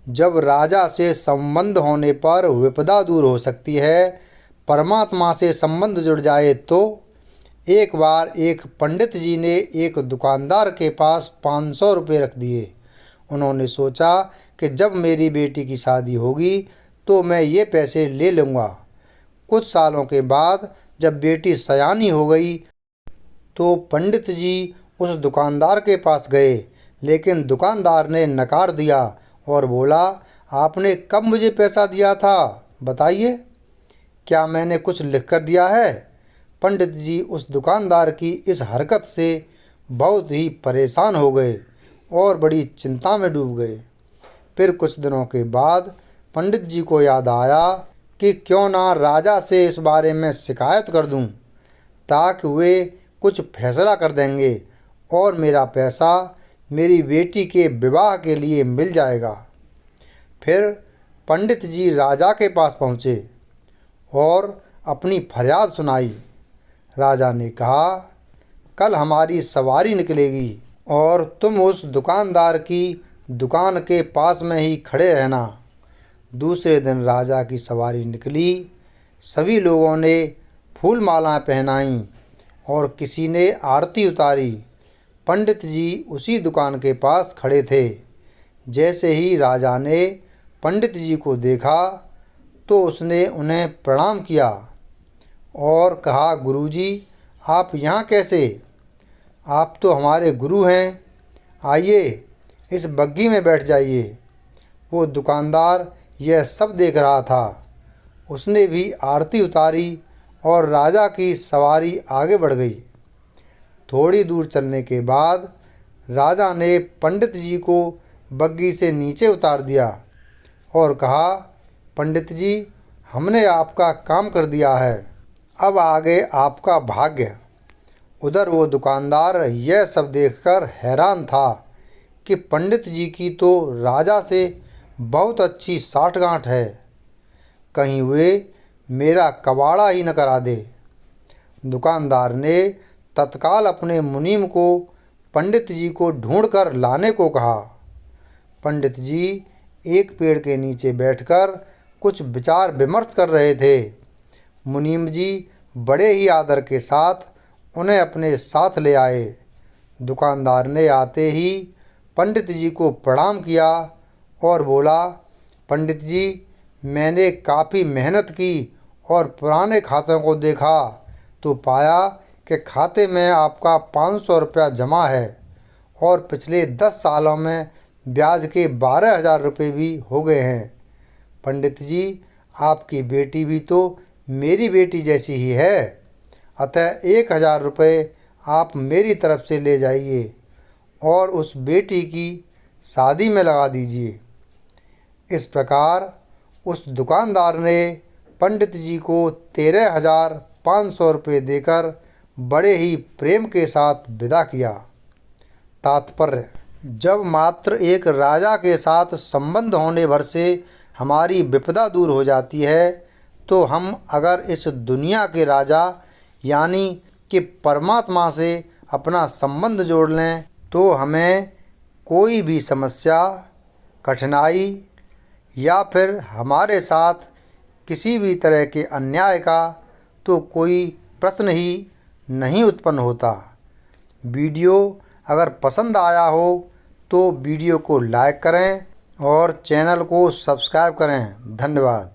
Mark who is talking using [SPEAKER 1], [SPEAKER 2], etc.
[SPEAKER 1] जब राजा से संबंध होने पर विपदा दूर हो सकती है, परमात्मा से संबंध जुड़ जाए तो। एक बार एक पंडित जी ने एक दुकानदार के पास 500 रुपये रख दिए। उन्होंने सोचा कि जब मेरी बेटी की शादी होगी तो मैं ये पैसे ले लूँगा। कुछ सालों के बाद जब बेटी सयानी हो गई तो पंडित जी उस दुकानदार के पास गए, लेकिन दुकानदार ने नकार दिया और बोला, आपने कब मुझे पैसा दिया था, बताइए, क्या मैंने कुछ लिख कर दिया है? पंडित जी उस दुकानदार की इस हरकत से बहुत ही परेशान हो गए और बड़ी चिंता में डूब गए। फिर कुछ दिनों के बाद पंडित जी को याद आया कि क्यों ना राजा से इस बारे में शिकायत कर दूं, ताकि वे कुछ फैसला कर देंगे और मेरा पैसा मेरी बेटी के विवाह के लिए मिल जाएगा। फिर पंडित जी राजा के पास पहुँचे और अपनी फरियाद सुनाई। राजा ने कहा, कल हमारी सवारी निकलेगी और तुम उस दुकानदार की दुकान के पास में ही खड़े रहना। दूसरे दिन राजा की सवारी निकली। सभी लोगों ने फूल मालाएं पहनाईं और किसी ने आरती उतारी। पंडित जी उसी दुकान के पास खड़े थे। जैसे ही राजा ने पंडित जी को देखा तो उसने उन्हें प्रणाम किया और कहा, गुरुजी, आप यहाँ कैसे? आप तो हमारे गुरु हैं, आइए इस बग्घी में बैठ जाइए। वो दुकानदार यह सब देख रहा था। उसने भी आरती उतारी और राजा की सवारी आगे बढ़ गई। थोड़ी दूर चलने के बाद राजा ने पंडित जी को बग्घी से नीचे उतार दिया और कहा, पंडित जी, हमने आपका काम कर दिया है, अब आगे आपका भाग्य। उधर वो दुकानदार यह सब देखकर हैरान था कि पंडित जी की तो राजा से बहुत अच्छी साठगांठ है, कहीं वे मेरा कबाड़ा ही न करा दे। दुकानदार ने तत्काल अपने मुनीम को पंडित जी को ढूंढ कर लाने को कहा। पंडित जी एक पेड़ के नीचे बैठकर कुछ विचार विमर्श कर रहे थे। मुनीम जी बड़े ही आदर के साथ उन्हें अपने साथ ले आए। दुकानदार ने आते ही पंडित जी को प्रणाम किया और बोला, पंडित जी, मैंने काफ़ी मेहनत की और पुराने खातों को देखा तो पाया कि खाते में आपका 500 रुपया जमा है और पिछले 10 सालों में ब्याज के 12,000 रुपये भी हो गए हैं। पंडित जी, आपकी बेटी भी तो मेरी बेटी जैसी ही है, अतः 1,000 रुपये आप मेरी तरफ से ले जाइए और उस बेटी की शादी में लगा दीजिए। इस प्रकार उस दुकानदार ने पंडित जी को 13,500 रुपये देकर बड़े ही प्रेम के साथ विदा किया। तात्पर्य: जब मात्र एक राजा के साथ संबंध होने भर से हमारी विपदा दूर हो जाती है, तो हम अगर इस दुनिया के राजा यानी कि परमात्मा से अपना संबंध जोड़ लें तो हमें कोई भी समस्या, कठिनाई या फिर हमारे साथ किसी भी तरह के अन्याय का तो कोई प्रश्न ही नहीं उत्पन्न होता। वीडियो अगर पसंद आया हो तो वीडियो को लाइक करें और चैनल को सब्सक्राइब करें। धन्यवाद।